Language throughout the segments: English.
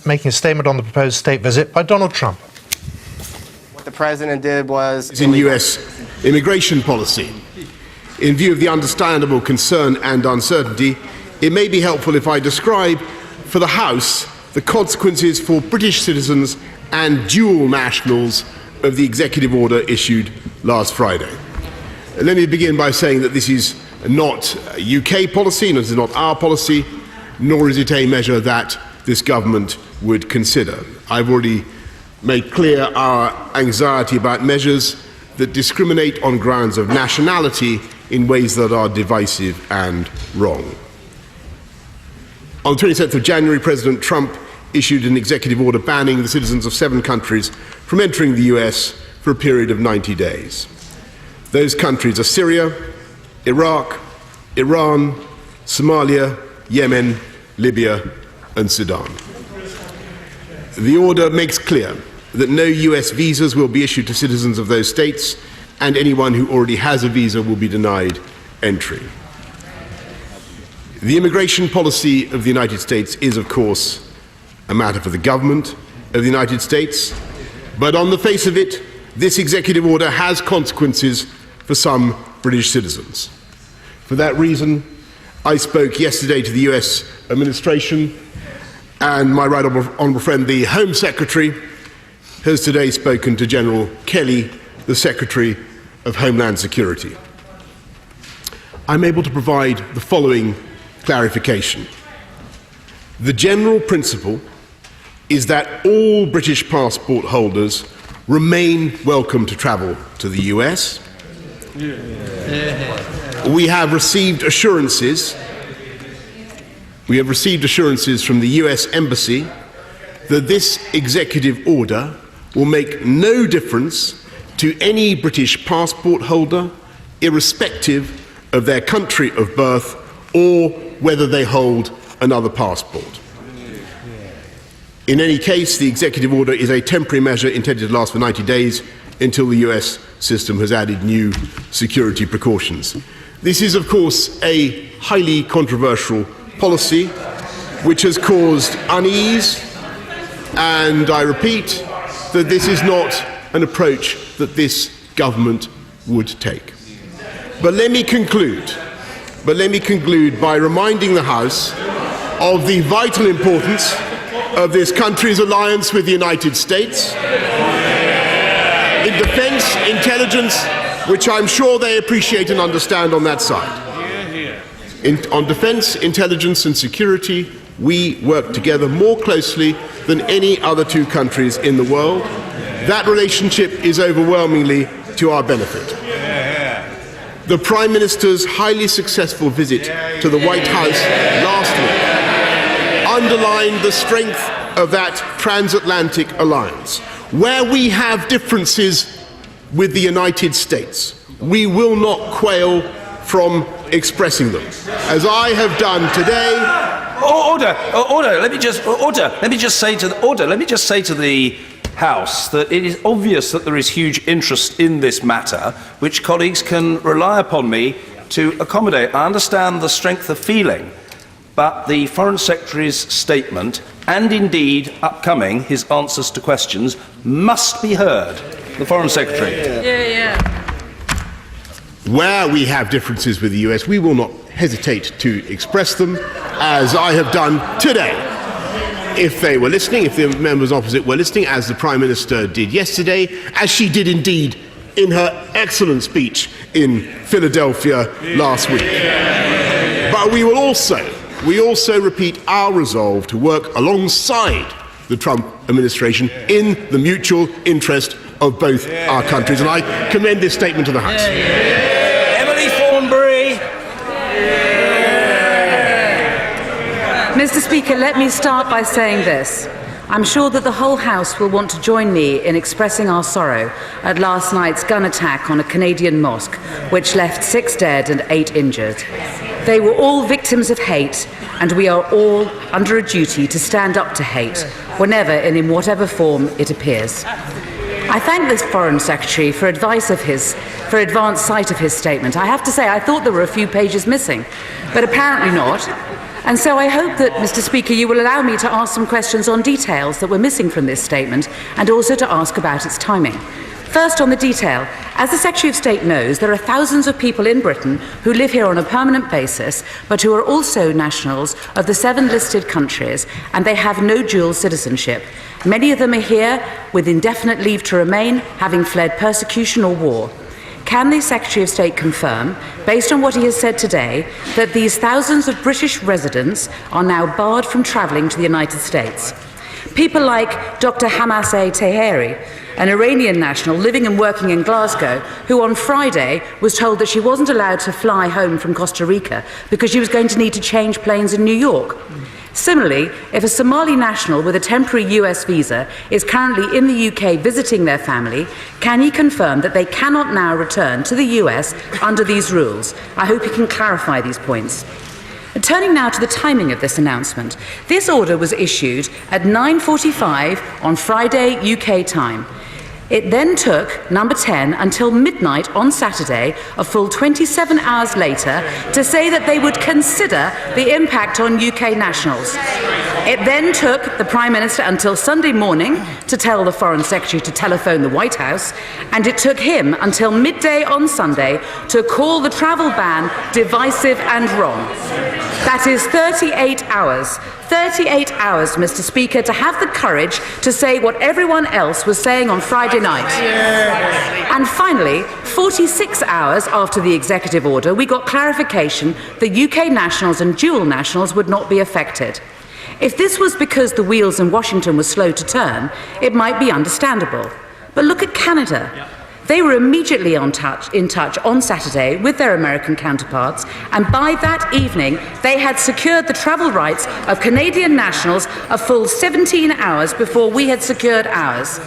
making a statement on the proposed state visit by Donald Trump. What the president did was in US immigration policy. In view of the understandable concern and uncertainty, it may be helpful if I describe for the House the consequences for British citizens and dual nationals of the executive order issued last Friday. Let me begin by saying that this is not UK policy, and it is not our policy, nor is it a measure that this government would consider. I've already made clear our anxiety about measures that discriminate on grounds of nationality in ways that are divisive and wrong. On the 27th of January, President Trump issued an executive order banning the citizens of 7 countries from entering the US for a period of 90 days. Those countries are Syria, Iraq, Iran, Somalia, Yemen, Libya, and Sudan. The order makes clear that no US visas will be issued to citizens of those states, and anyone who already has a visa will be denied entry. The immigration policy of the United States is, of course, a matter for the government of the United States, but on the face of it, this executive order has consequences for some British citizens. For that reason, I spoke yesterday to the US administration, and my right honourable friend, the Home Secretary, has today spoken to General Kelly, the Secretary of Homeland Security. I'm able to provide the following clarification. The general principle is that all British passport holders remain welcome to travel to the US. We have received assurances from the US Embassy that this executive order will make no difference to any British passport holder, irrespective of their country of birth or whether they hold another passport. In any case, the executive order is a temporary measure intended to last for 90 days until the US system has added new security precautions. This is, of course, a highly controversial policy which has caused unease, and I repeat that this is not an approach that this government would take. But let me conclude by reminding the House of the vital importance of this country's alliance with the United States in defence, intelligence, which I'm sure they appreciate and understand on that side. On defence, intelligence and security, we work together more closely than any other 2 countries in the world. That relationship is overwhelmingly to our benefit. The Prime Minister's highly successful visit to the White House last week underlined the strength of that transatlantic alliance. Where we have differences with the United States, we will not quail from expressing them, as I have done today. Order. Let me just say to the House that it is obvious that there is huge interest in this matter, which colleagues can rely upon me to accommodate. I understand the strength of feeling, but the Foreign Secretary's statement, and indeed upcoming his answers to questions, must be heard. The Foreign Secretary. Where we have differences with the US, we will not hesitate to express them, as I have done today. If they were listening, if the members opposite were listening, as the Prime Minister did yesterday, as she did indeed in her excellent speech in Philadelphia last week. But we also repeat our resolve to work alongside the Trump administration in the mutual interest of both our countries. And I commend this statement to the House. Emily Thornberry. Mr. Speaker, let me start by saying this. I'm sure that the whole House will want to join me in expressing our sorrow at last night's gun attack on a Canadian mosque, which left 6 dead and 8 injured. They were all victims of hate, and we are all under a duty to stand up to hate, whenever and in whatever form it appears. I thank this Foreign Secretary for advance sight of his statement. I have to say, I thought there were a few pages missing, but apparently not. And so I hope that, Mr. Speaker, you will allow me to ask some questions on details that were missing from this statement, and also to ask about its timing. First, on the detail. As the Secretary of State knows, there are thousands of people in Britain who live here on a permanent basis, but who are also nationals of the 7 listed countries, and they have no dual citizenship. Many of them are here with indefinite leave to remain, having fled persecution or war. Can the Secretary of State confirm, based on what he has said today, that these thousands of British residents are now barred from travelling to the United States? People like Dr. Hamaseh Taheri, an Iranian national living and working in Glasgow, who on Friday was told that she wasn't allowed to fly home from Costa Rica because she was going to need to change planes in New York. Similarly, if a Somali national with a temporary US visa is currently in the UK visiting their family, can he confirm that they cannot now return to the US under these rules? I hope he can clarify these points. Turning now to the timing of this announcement. This order was issued at 9:45 on Friday UK time. It then took number 10 until midnight on Saturday, a full 27 hours later, to say that they would consider the impact on UK nationals. It then took the Prime Minister until Sunday morning to tell the Foreign Secretary to telephone the White House, and it took him until midday on Sunday to call the travel ban divisive and wrong. That is 38 hours. 38 hours, Mr. Speaker, to have the courage to say what everyone else was saying on Friday night. And finally, 46 hours after the executive order, we got clarification that UK nationals and dual nationals would not be affected. If this was because the wheels in Washington were slow to turn, it might be understandable. But look at Canada. They were immediately in touch on Saturday with their American counterparts, and by that evening, they had secured the travel rights of Canadian nationals a full 17 hours before we had secured ours.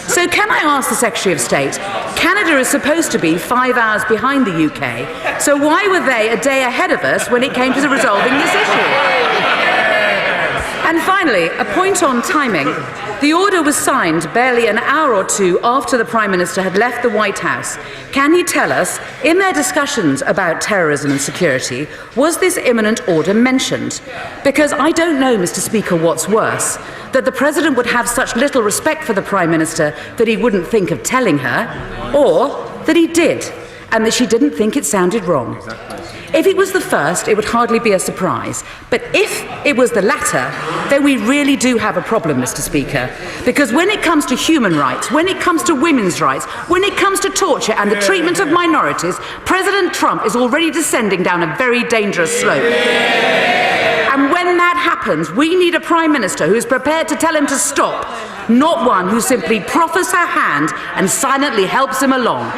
So can I ask the Secretary of State, Canada is supposed to be 5 hours behind the UK, so why were they a day ahead of us when it came to resolving this issue? And finally, a point on timing. The order was signed barely an hour or two after the Prime Minister had left the White House. Can he tell us, in their discussions about terrorism and security, was this imminent order mentioned? Because I don't know, Mr. Speaker, what's worse, that the President would have such little respect for the Prime Minister that he wouldn't think of telling her, or that he did, and that she didn't think it sounded wrong. If it was the first, it would hardly be a surprise. But if it was the latter, then we really do have a problem, Mr. Speaker. Because when it comes to human rights, when it comes to women's rights, when it comes to torture and the treatment of minorities, President Trump is already descending down a very dangerous slope. And when that happens, we need a Prime Minister who is prepared to tell him to stop, not one who simply proffers her hand and silently helps him along.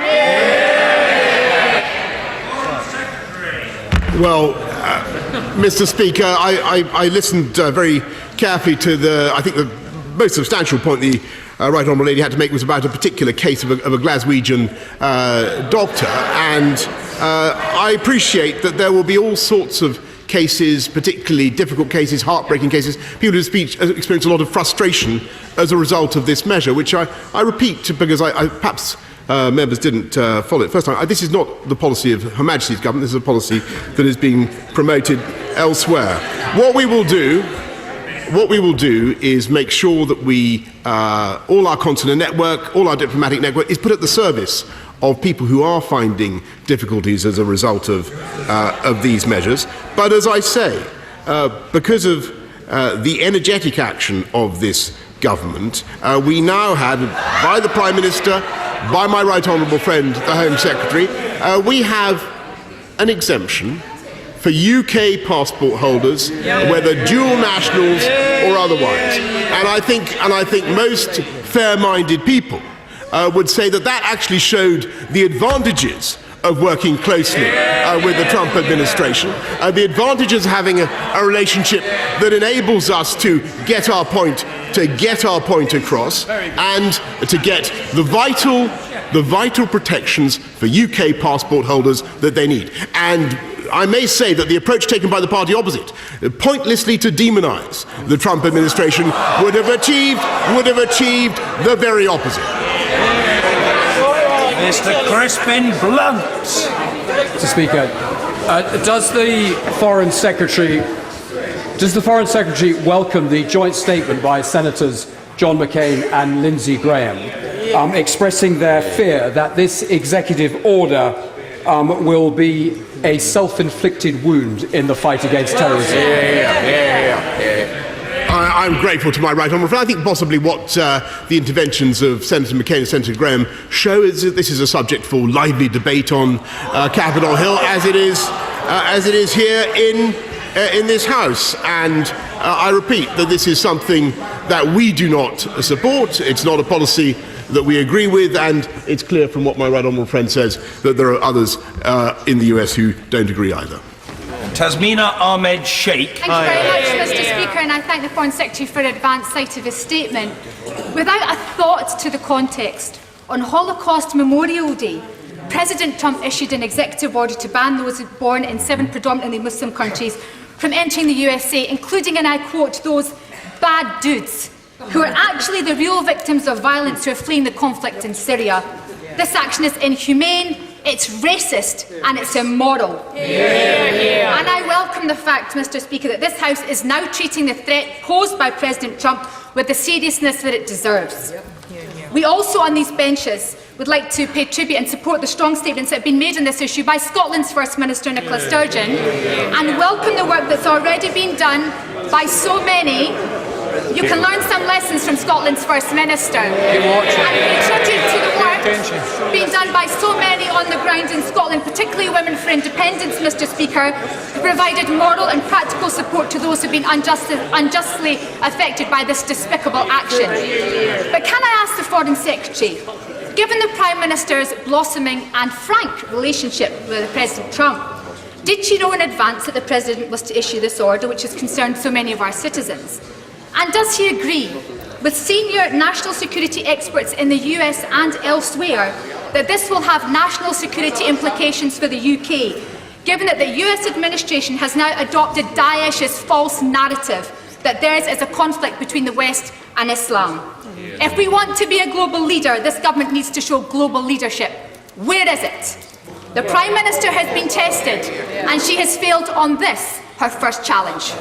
Well, Mr. Speaker, I listened very carefully to I think the most substantial point the Right Honourable Lady had to make was about a particular case of a Glaswegian doctor, and I appreciate that there will be all sorts of cases, particularly difficult cases, heartbreaking cases, people who experience a lot of frustration as a result of this measure, which I repeat because I perhaps members didn't follow it first time. This is not the policy of Her Majesty's government. This is a policy that is being promoted elsewhere. What we will do is make sure that all our consular network, all our diplomatic network is put at the service of people who are finding difficulties as a result of these measures. But as I say, because of the energetic action of this government, we now have, by the Prime Minister, by my right honourable friend, the Home Secretary, we have an exemption for UK passport holders, whether dual nationals or otherwise. And I think most fair-minded people would say that actually showed the advantages of working closely with the Trump administration, the advantages of having a relationship that enables us to get our point across, and to get the vital protections for UK passport holders that they need. And I may say that the approach taken by the party opposite, pointlessly to demonise the Trump administration, would have achieved the very opposite. Mr. Crispin Blunt. Mr. Speaker, does the Foreign Secretary Does the Foreign Secretary welcome the joint statement by Senators John McCain and Lindsey Graham, expressing their fear that this executive order will be a self-inflicted wound in the fight against terrorism? I'm grateful to my right honourable friend. I think possibly what the interventions of Senator McCain and Senator Graham show is that this is a subject for lively debate on Capitol Hill, as it is here in this House. And I repeat that this is something that we do not support. It's not a policy that we agree with, and it's clear from what my right honourable friend says that there are others in the US who don't agree either. Tasmina Ahmed Sheikh. Thank you very much, Mr. Speaker, and I thank the Foreign Secretary for advance sight of his statement. Without a thought to the context, on Holocaust Memorial Day, President Trump issued an executive order to ban those born in 7 predominantly Muslim countries from entering the USA, including, and I quote, those bad dudes who are actually the real victims of violence who are fleeing the conflict in Syria. This action is inhumane, it's racist, and it's immoral. And I welcome the fact, Mr. Speaker, that this House is now treating the threat posed by President Trump with the seriousness that it deserves. We also, on these benches, would like to pay tribute and support the strong statements that have been made on this issue by Scotland's First Minister Nicola Sturgeon, and welcome the work that's already been done by so many. You can learn some lessons from Scotland's First Minister. And pay tribute to the work being done by so many on the ground in Scotland, particularly Women for Independence, Mr. Speaker, who provided moral and practical support to those who have been unjustly affected by this despicable action. But can I ask the Foreign Secretary, given the Prime Minister's blossoming and frank relationship with President Trump, did she know in advance that the President was to issue this order, which has concerned so many of our citizens? And does he agree with senior national security experts in the US and elsewhere that this will have national security implications for the UK, given that the US administration has now adopted Daesh's false narrative that theirs is a conflict between the West and Islam? If we want to be a global leader, this government needs to show global leadership. Where is it? The Prime Minister has been tested, and she has failed on this, her first challenge.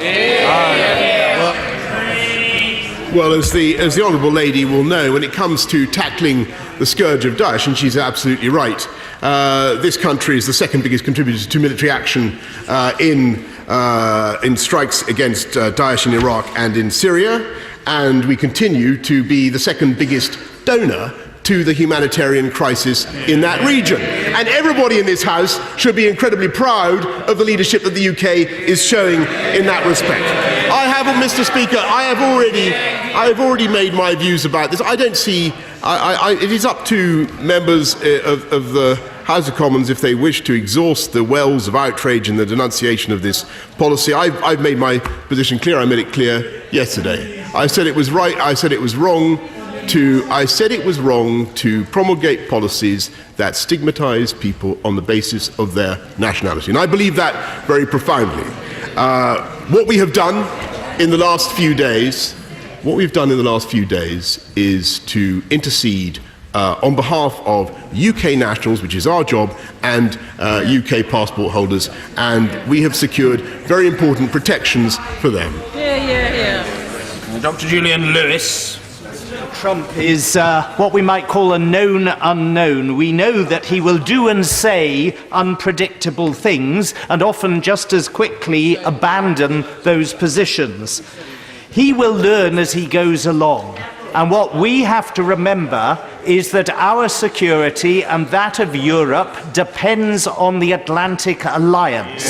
Well, as the Honourable Lady will know, when it comes to tackling the scourge of Daesh, and she's absolutely right, this country is the second biggest contributor to military action in strikes against Daesh in Iraq and in Syria, and we continue to be the second biggest donor to the humanitarian crisis in that region. And everybody in this House should be incredibly proud of the leadership that the UK is showing in that respect. Mr. Speaker, I have already made my views about this. I don't see. It is up to members of the House of Commons, if they wish to exhaust the wells of outrage and the denunciation of this policy. I've made my position clear. I made it clear yesterday. I said it was right. I said it was wrong to promulgate policies that stigmatise people on the basis of their nationality, and I believe that very profoundly. What we have done in the last few days is to intercede on behalf of UK nationals, which is our job, and UK passport holders, and we have secured very important protections for them. Dr. Julian Lewis. Trump is what we might call a known unknown. We know that he will do and say unpredictable things and often just as quickly abandon those positions. He will learn as he goes along. And what we have to remember is that our security and that of Europe depends on the Atlantic Alliance.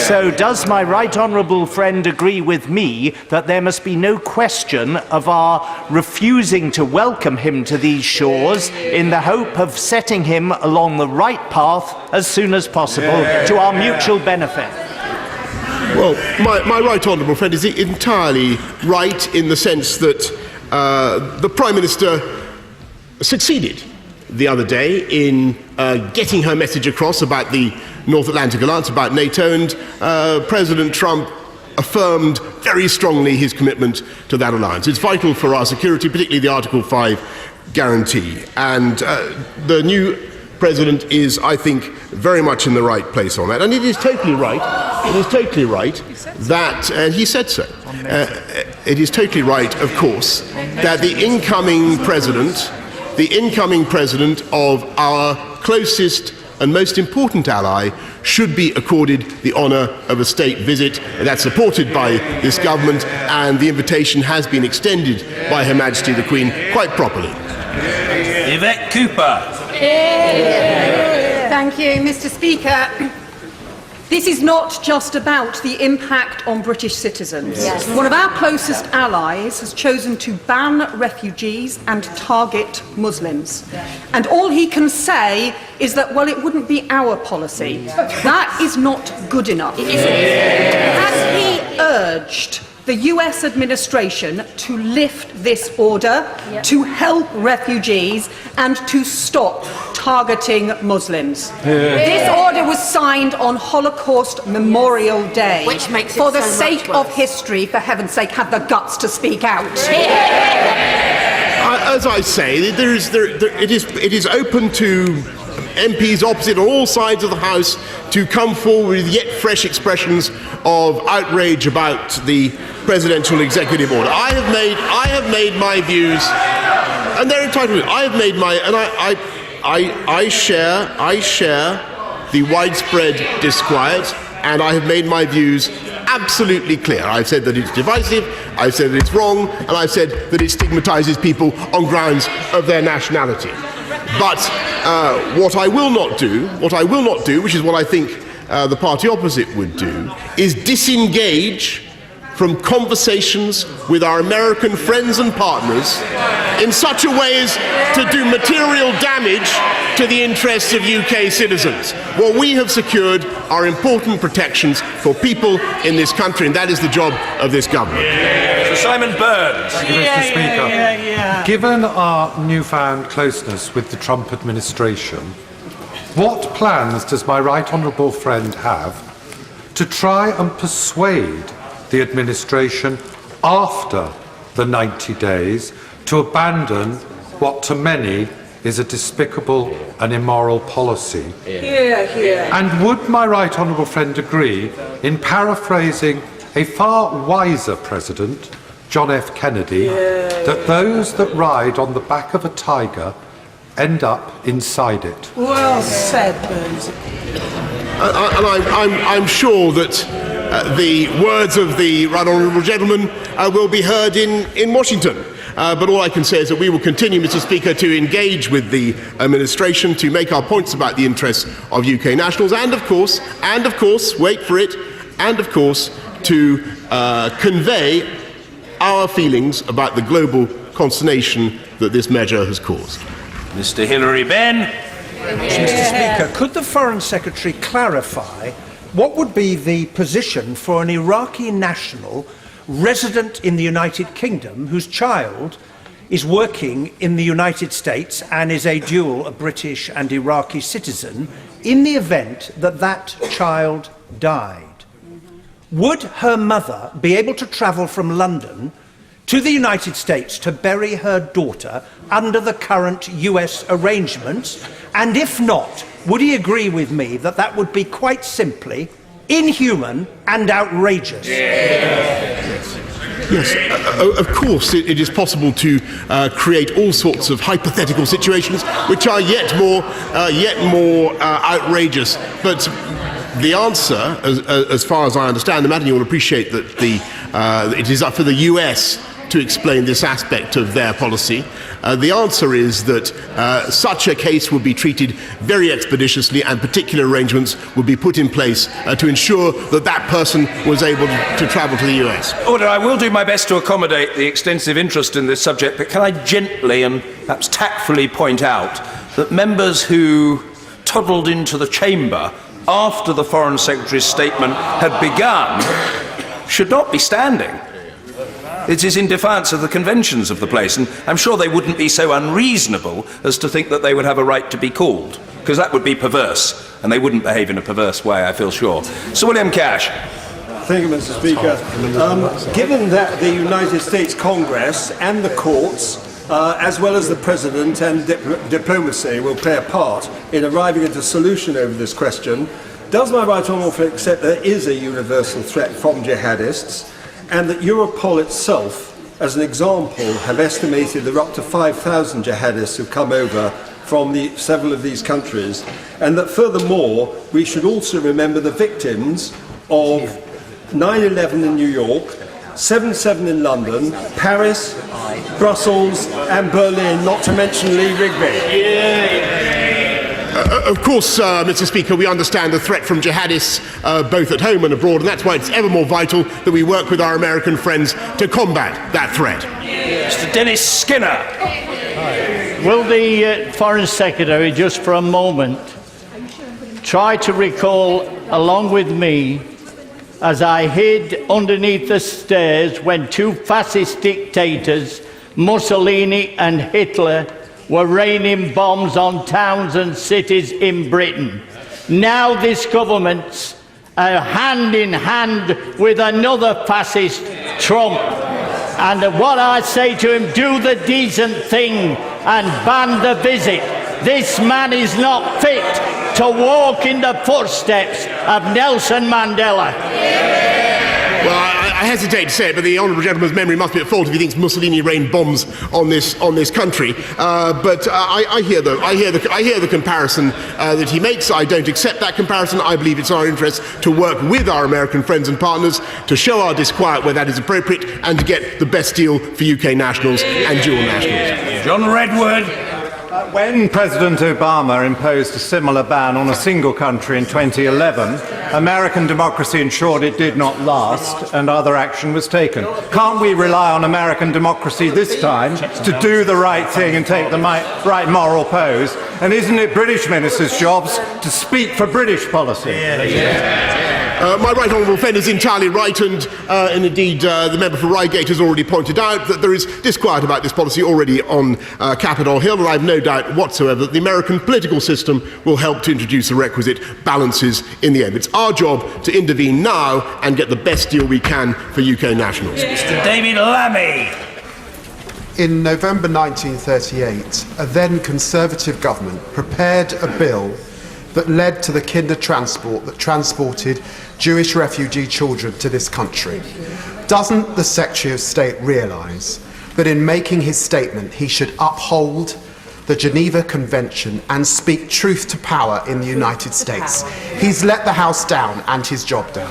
So does my right honourable friend agree with me that there must be no question of our refusing to welcome him to these shores in the hope of setting him along the right path as soon as possible to our mutual benefit? Well, my right honourable friend is entirely right in the sense that the Prime Minister succeeded the other day in getting her message across about the North Atlantic Alliance, about NATO, and President Trump affirmed very strongly his commitment to that alliance. It's vital for our security, particularly the Article 5 guarantee. And the new President is, I think, very much in the right place on that. And it is totally right It is totally right that, and he said so, it is totally right, of course, that the incoming president of our closest and most important ally should be accorded the honour of a state visit. That's supported by this government, and the invitation has been extended by Her Majesty the Queen quite properly. Yvette Cooper. Thank you, Mr. Speaker. This is not just about the impact on British citizens. Yes. One of our closest allies has chosen to ban refugees and target Muslims. And all he can say is that, well, it wouldn't be our policy. That is not good enough. Has he urged the US administration to lift this order, to help refugees, and to stop targeting Muslims? This order was signed on Holocaust Memorial Day. Which makes it for the sake of history, for heaven's sake, have the guts to speak out. As I say, it is open to MPs opposite on all sides of the House to come forward with yet fresh expressions of outrage about the presidential executive order. I have made my views, and they're entitled. I have made my, and I share the widespread disquiet, and I have made my views absolutely clear. I've said that it's divisive, I've said that it's wrong, and I've said that it stigmatizes people on grounds of their nationality. But what I will not do, which is what I think the party opposite would do, is disengage from conversations with our American friends and partners in such a way as to do material damage to the interests of UK citizens. What we have secured are important protections for people in this country, and that is the job of this government. Sir Simon Burns. Thank you, Mr. Speaker. Given our newfound closeness with the Trump administration, what plans does my right honourable friend have to try and persuade the administration after the 90 days to abandon what to many is a despicable and immoral policy? And would my right honourable friend agree in paraphrasing a far wiser president, John F. Kennedy, that those that ride on the back of a tiger end up inside it? Well said, Burns. And I'm sure that the words of the right honourable gentleman will be heard in Washington. But all I can say is that we will continue, Mr. Speaker, to engage with the administration to make our points about the interests of UK nationals, and of course, wait for it, and of course, to convey our feelings about the global consternation that this measure has caused. Mr. Hilary Benn. Mr. Speaker, could the Foreign Secretary clarify what would be the position for an Iraqi national resident in the United Kingdom whose child is working in the United States and is a dual British and Iraqi citizen in the event that that child died? Would her mother be able to travel from London to the United States to bury her daughter under the current US arrangements? And if not, would he agree with me that that would be quite simply inhuman and outrageous? Yes, of course it is possible to create all sorts of hypothetical situations which are yet more outrageous. But the answer, as far as I understand the matter, and you will appreciate that it is up for the US to explain this aspect of their policy. The answer is that such a case would be treated very expeditiously, and particular arrangements would be put in place to ensure that that person was able to travel to the US. Order, I will do my best to accommodate the extensive interest in this subject, but can I gently and perhaps tactfully point out that members who toddled into the chamber after the Foreign Secretary's statement had begun should not be standing. It is in defiance of the conventions of the place, and I'm sure they wouldn't be so unreasonable as to think that they would have a right to be called, because that would be perverse, and they wouldn't behave in a perverse way, I feel sure. Sir William Cash. Thank you, Mr. Speaker. Given that the United States Congress and the courts, as well as the President and diplomacy, will play a part in arriving at a solution over this question, Does my right honourable friend accept there is a universal threat from jihadists, and that Europol itself, as an example, have estimated there are up to 5,000 jihadists who've come over from several of these countries, and that furthermore we should also remember the victims of 9/11 in New York, 7/7 in London, Paris, Brussels and Berlin, not to mention Lee Rigby. Of course, Mr. Speaker, we understand the threat from jihadists both at home and abroad, and that's why it's ever more vital that we work with our American friends to combat that threat. Mr. Dennis Skinner. Will the Foreign Secretary, just for a moment, try to recall, along with me, as I hid underneath the stairs when two fascist dictators, Mussolini and Hitler, were raining bombs on towns and cities in Britain. Now this government's hand in hand with another fascist, Trump. And what I say to him, do the decent thing and ban the visit. This man is not fit to walk in the footsteps of Nelson Mandela. Well, I hesitate to say it, but the honourable gentleman's memory must be at fault if he thinks Mussolini rained bombs on this country. But I hear the comparison that he makes. I don't accept that comparison. I believe it's our interest to work with our American friends and partners to show our disquiet where that is appropriate and to get the best deal for UK nationals and dual nationals. John Redwood. When President Obama imposed a similar ban on a single country in 2011, American democracy ensured it did not last and other action was taken. Can't we rely on American democracy this time to do the right thing and take the right moral pose? And isn't it British ministers' jobs to speak for British policy? My right honourable friend is entirely right, and indeed the member for Reigate has already pointed out that there is disquiet about this policy already on Capitol Hill, and I have no doubt whatsoever that the American political system will help to introduce the requisite balances in the end. It's our job to intervene now and get the best deal we can for UK nationals. Mr. David Lammy. In November 1938, a then Conservative government prepared a bill that led to the Kindertransport that transported Jewish refugee children to this country. Doesn't the Secretary of State realise that in making his statement he should uphold the Geneva Convention and speak truth to power in the United States? He's let the House down and his job down.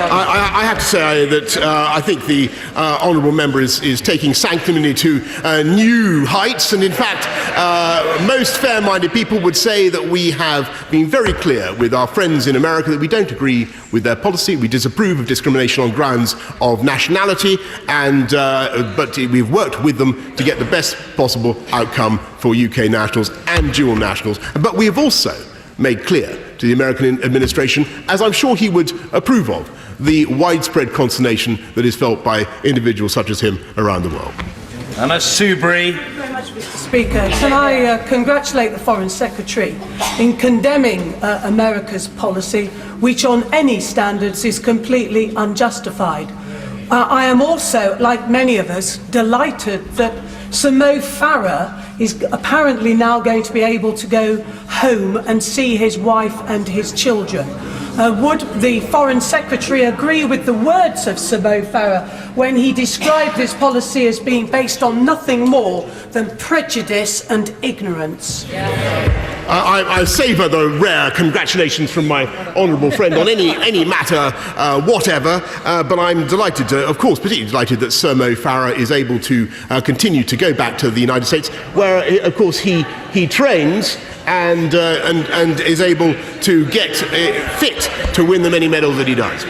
I have to say that I think the honourable member is taking sanctimony to new heights, and in fact most fair-minded people would say that we have been very clear with our friends in America that we don't agree with their policy. We disapprove of discrimination on grounds of nationality, and but we've worked with them to get the best possible outcome for UK nationals and dual nationals. But we have also made clear to the American administration, as I'm sure he would approve of, the widespread consternation that is felt by individuals such as him around the world. Anna Soubry. Thank you very much, Mr. Speaker. Can I congratulate the Foreign Secretary in condemning America's policy, which on any standards is completely unjustified. I am also, like many of us, delighted that Sir Mo Farah is apparently now going to be able to go home and see his wife and his children. Would the Foreign Secretary agree with the words of Sir Mo Farah when he described this policy as being based on nothing more than prejudice and ignorance? I savour the rare congratulations from my honourable friend on any matter whatever, but I'm delighted, of course, particularly delighted that Sir Mo Farah is able to continue to go back to the United States, where, of course, he trains and is able to get fit to win the many medals that he does.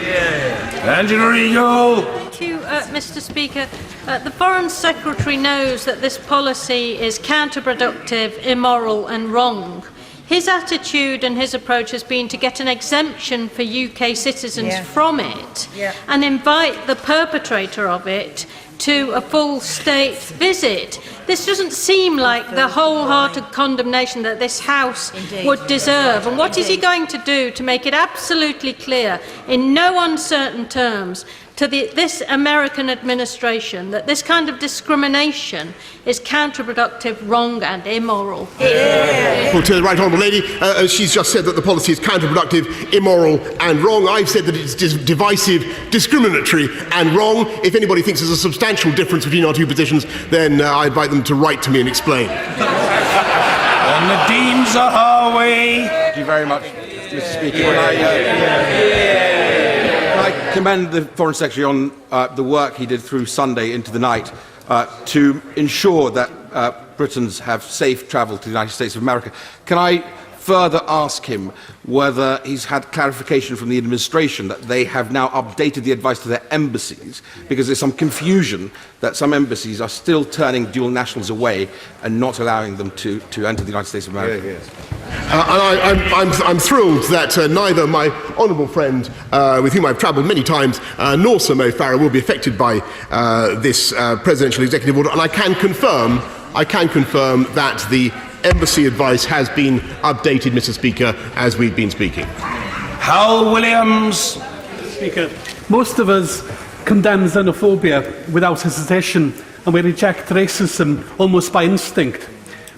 Angela Regal. Thank you, Mr. Speaker. The Foreign Secretary knows that this policy is counterproductive, immoral and wrong. His attitude and his approach has been to get an exemption for UK citizens from it and invite the perpetrator of it to a full state visit. This doesn't seem like the wholehearted condemnation that this House would deserve. And what is he going to do to make it absolutely clear, in no uncertain terms, to this American administration that this kind of discrimination is counterproductive, wrong and immoral? Well, to the right honourable lady, she's just said that the policy is counterproductive, immoral and wrong. I've said that it's divisive, discriminatory and wrong. If anybody thinks there's a substantial difference between our two positions, then I invite them to write to me and explain. And the Deems are our way. Thank you very much, Mr. Speaker. I commend the Foreign Secretary on the work he did through Sunday into the night to ensure that Britons have safe travel to the United States of America. Can I further ask him whether he's had clarification from the administration that they have now updated the advice to their embassies, because there's some confusion that some embassies are still turning dual nationals away and not allowing them to enter the United States of America. And I'm thrilled that neither my honourable friend, with whom I've travelled many times, nor Sir Mo Farah will be affected by this presidential executive order. And I can confirm that the embassy advice has been updated, Mr. Speaker, as we've been speaking. Hal Williams. Speaker, most of us condemn xenophobia without hesitation, and we reject racism almost by instinct.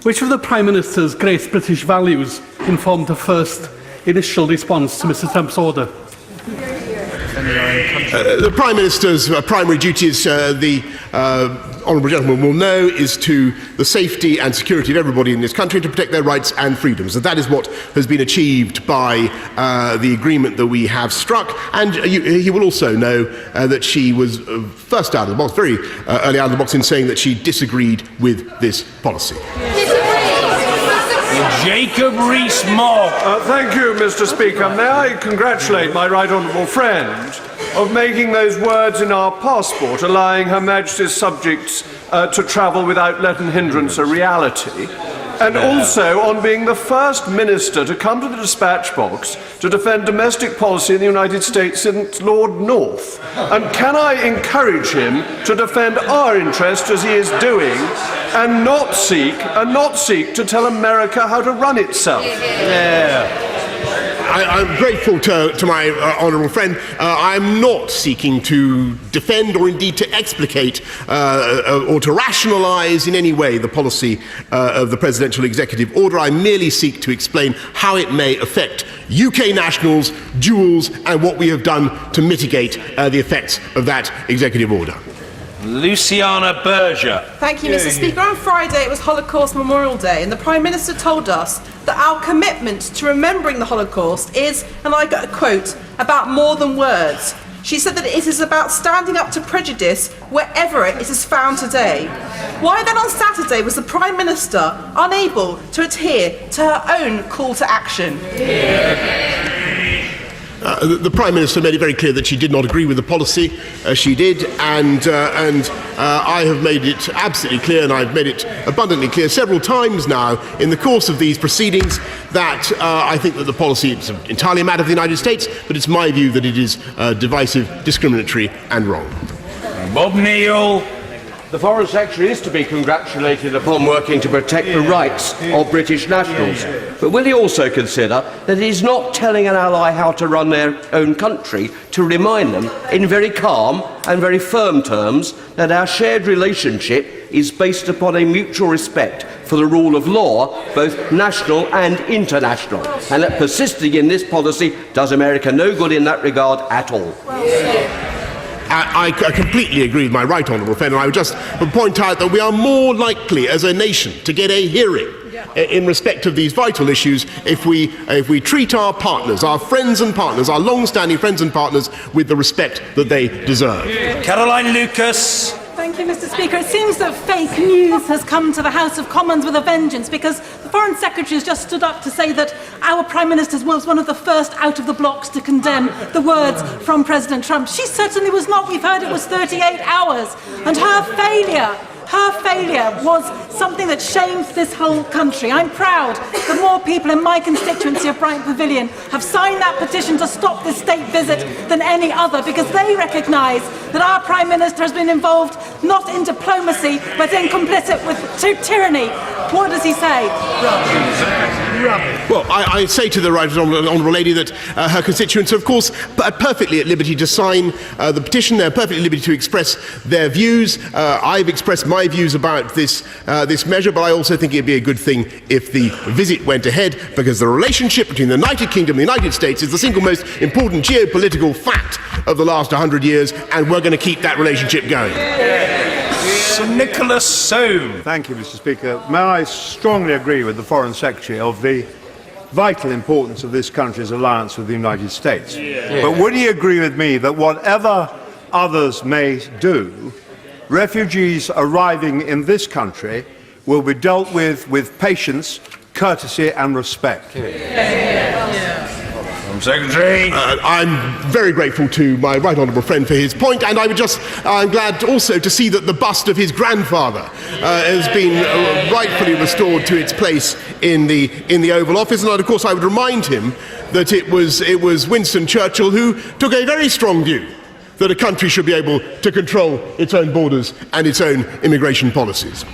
Which of the Prime Minister's great British values informed the first initial response to Mr. Trump's order? The Prime Minister's primary duties, the honourable gentleman will know, is to the safety and security of everybody in this country, to protect their rights and freedoms. And that is what has been achieved by the agreement that we have struck. And he will also know that she was first out of the box, very early out of the box, in saying that she disagreed with this policy. Jacob Rees-Mogg. Thank you, Mr. Speaker. May I congratulate my right honourable friend of making those words in our passport allowing Her Majesty's subjects to travel without let and hindrance a reality, and also on being the first minister to come to the dispatch box to defend domestic policy in the United States since Lord North. And can I encourage him to defend our interests as he is doing, and not seek to tell America how to run itself? I'm grateful to my honourable friend. I'm not seeking to defend or indeed to explicate or to rationalise in any way the policy of the presidential executive order. I merely seek to explain how it may affect UK nationals, duals, and what we have done to mitigate the effects of that executive order. Luciana Berger. Thank you, Mr. Speaker. On Friday, it was Holocaust Memorial Day, and the Prime Minister told us that our commitment to remembering the Holocaust is, and I quote, about more than words. She said that it is about standing up to prejudice wherever it is found today. Why then on Saturday was the Prime Minister unable to adhere to her own call to action? The Prime Minister made it very clear that she did not agree with the policy. She did, and I have made it absolutely clear, and I've made it abundantly clear several times now in the course of these proceedings, that I think that the policy is entirely a matter of the United States, but it's my view that it is divisive, discriminatory and wrong. Bob Neill. The Foreign Secretary is to be congratulated upon working to protect the rights of British nationals. But will he also consider that he is not telling an ally how to run their own country, to remind them in very calm and very firm terms that our shared relationship is based upon a mutual respect for the rule of law, both national and international, and that persisting in this policy does America no good in that regard at all? I completely agree with my right honourable friend, and I would just point out that we are more likely as a nation to get a hearing in respect of these vital issues if we treat our partners, our friends and partners, our long-standing friends and partners, with the respect that they deserve. Caroline Lucas. Thank you, Mr. Speaker. It seems that fake news has come to the House of Commons with a vengeance, because the Foreign Secretary has just stood up to say that our Prime Minister was one of the first out of the blocks to condemn the words from President Trump. She certainly was not. We've heard it was 38 hours. And her failure was something that shames this whole country. I'm proud that more people in my constituency of Brighton Pavilion have signed that petition to stop this state visit than any other, because they recognise that our Prime Minister has been involved not in diplomacy but in complicit with tyranny. What does he say? Well, I say to the right honourable lady that her constituents are, of course, perfectly at liberty to sign the petition. They're perfectly at liberty to express their views. I've expressed my views about this measure, but I also think it'd be a good thing if the visit went ahead, because the relationship between the United Kingdom and the United States is the single most important geopolitical fact of the last 100 years, and we're going to keep that relationship going. Sir Nicholas Soame. Thank you, Mr. Speaker. May I strongly agree with the Foreign Secretary of the vital importance of this country's alliance with the United States. But would he agree with me that whatever others may do, refugees arriving in this country will be dealt with patience, courtesy and respect? Secretary. I'm very grateful to my right honourable friend for his point, and I'm glad also to see that the bust of his grandfather has been rightfully restored to its place in the Oval Office. And of course I would remind him that it was Winston Churchill who took a very strong view that a country should be able to control its own borders and its own immigration policies.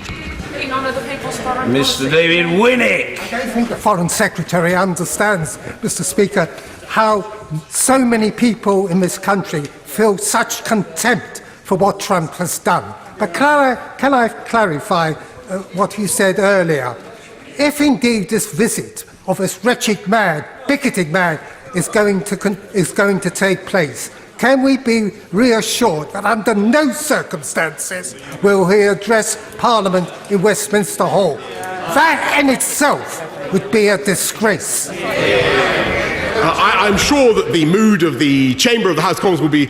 Mr. David Winnick. I don't think the Foreign Secretary understands, Mr. Speaker, how so many people in this country feel such contempt for what Trump has done. But can I clarify what you said earlier? If indeed this visit of this wretched man, bigoted man, is going to take place, can we be reassured that under no circumstances will he address Parliament in Westminster Hall? That in itself would be a disgrace. I'm sure that the mood of the Chamber of the House of Commons will be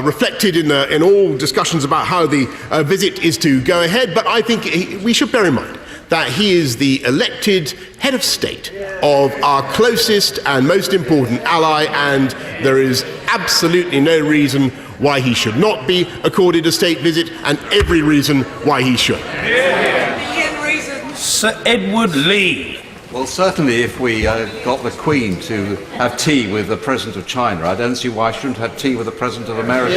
reflected in all discussions about how the visit is to go ahead, but I think we should bear in mind that he is the elected head of state of our closest and most important ally, and there is absolutely no reason why he should not be accorded a state visit, and every reason why he should. Sir Edward Lee. Well, certainly if we got the Queen to have tea with the President of China, I don't see why I shouldn't have tea with the President of America.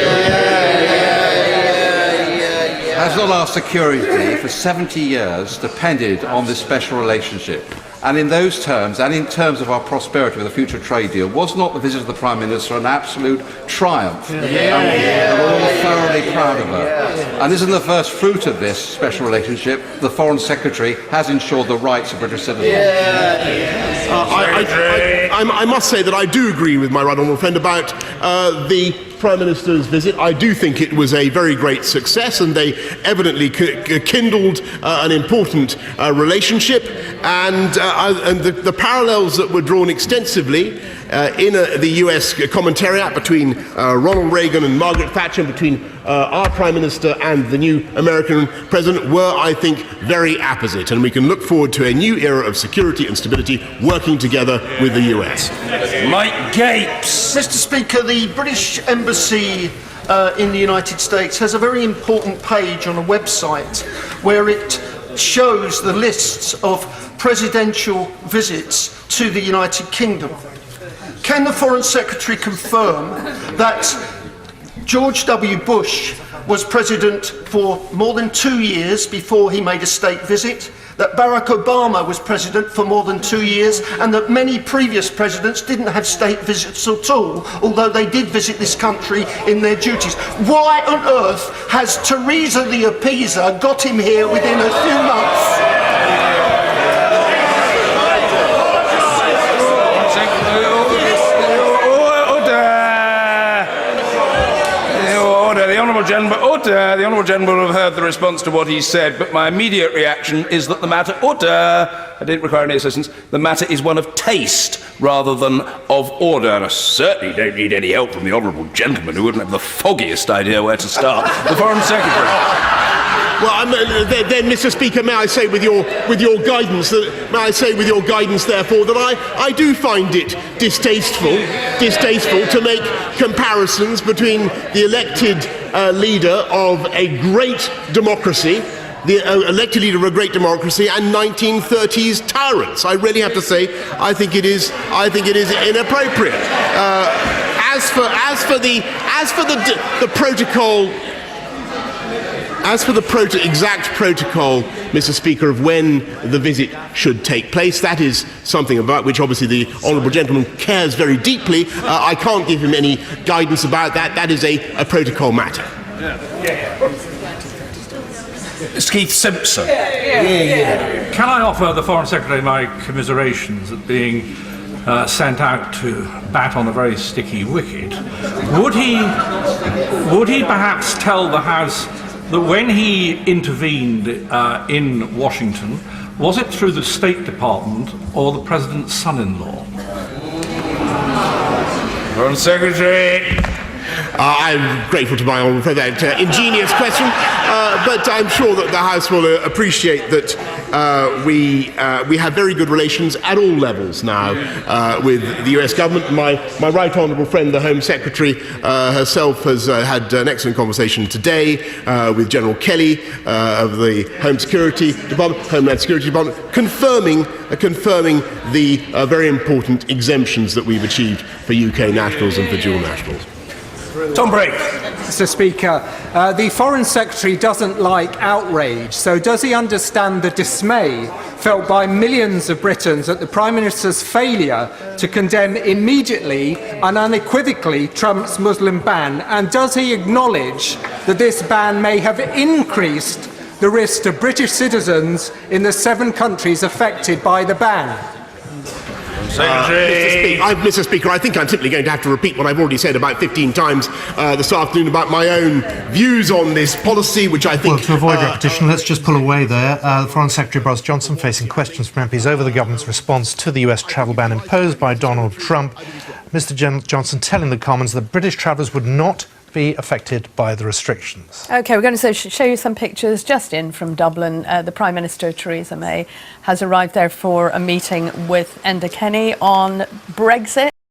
Has not our security for 70 years depended on this special relationship? And in those terms, and in terms of our prosperity with a future trade deal, was not the visit of the Prime Minister an absolute triumph? And we're all thoroughly proud of her. And isn't the first fruit of this special relationship the Foreign Secretary has ensured the rights of British citizens? I must say that I do agree with my right honourable friend about the Prime Minister's visit. I do think it was a very great success, and they evidently kindled an important relationship, and the parallels that were drawn extensively in the US commentariat between Ronald Reagan and Margaret Thatcher, between our Prime Minister and the new American President, were, I think, very apposite, and we can look forward to a new era of security and stability working together with the US. Mike Gapes. Mr. Speaker, the British Embassy in the United States has a very important page on a website where it shows the lists of presidential visits to the United Kingdom. Can the Foreign Secretary confirm that George W. Bush was president for more than 2 years before he made a state visit, that Barack Obama was president for more than 2 years, and that many previous presidents didn't have state visits at all, although they did visit this country in their duties? Why on earth has Teresa the Appeaser got him here within a few months? The Honourable Gentleman will have heard the response to what he said, but my immediate reaction is that the matter, I didn't require any assistance, the matter is one of taste rather than of order, and I certainly don't need any help from the Honourable Gentleman, who wouldn't have the foggiest idea where to start. The Foreign Secretary. Well, then, Mr. Speaker, may I say, with your guidance, therefore, that I do find it distasteful to make comparisons between the elected leader of a great democracy, the elected leader of a great democracy, and 1930s tyrants. I really have to say, I think it is inappropriate. As for the protocol. As for the exact protocol, Mr. Speaker, of when the visit should take place, that is something about which obviously the honourable gentleman cares very deeply. I can't give him any guidance about that. That is a protocol matter. Keith Simpson. Can I offer the Foreign Secretary my commiserations at being sent out to bat on a very sticky wicket? Would he perhaps tell the House that when he intervened in Washington, was it through the State Department or the President's son-in-law? Foreign Secretary. I'm grateful to my honourable for that ingenious question, but I'm sure that the House will appreciate that we have very good relations at all levels now with the US government. My right honourable friend, the Home Secretary herself, has had an excellent conversation today with General Kelly of the Homeland Security Department, confirming the very important exemptions that we've achieved for UK nationals and for dual nationals. Tom Brake. Mr. Speaker, the Foreign Secretary doesn't like outrage, so does he understand the dismay felt by millions of Britons at the Prime Minister's failure to condemn immediately and unequivocally Trump's Muslim ban? And does he acknowledge that this ban may have increased the risk to British citizens in the 7 countries affected by the ban? Mr. Speaker, I think I'm simply going to have to repeat what I've already said about 15 times this afternoon about my own views on this policy, which I think... Well, to avoid repetition, let's just pull away there. The Foreign Secretary Boris Johnson facing questions from MPs over the government's response to the US travel ban imposed by Donald Trump. Mr. Johnson telling the Commons that British travellers would not be affected by the restrictions. OK, we're going to show you some pictures just in from Dublin. The Prime Minister, Theresa May, has arrived there for a meeting with Enda Kenny on Brexit.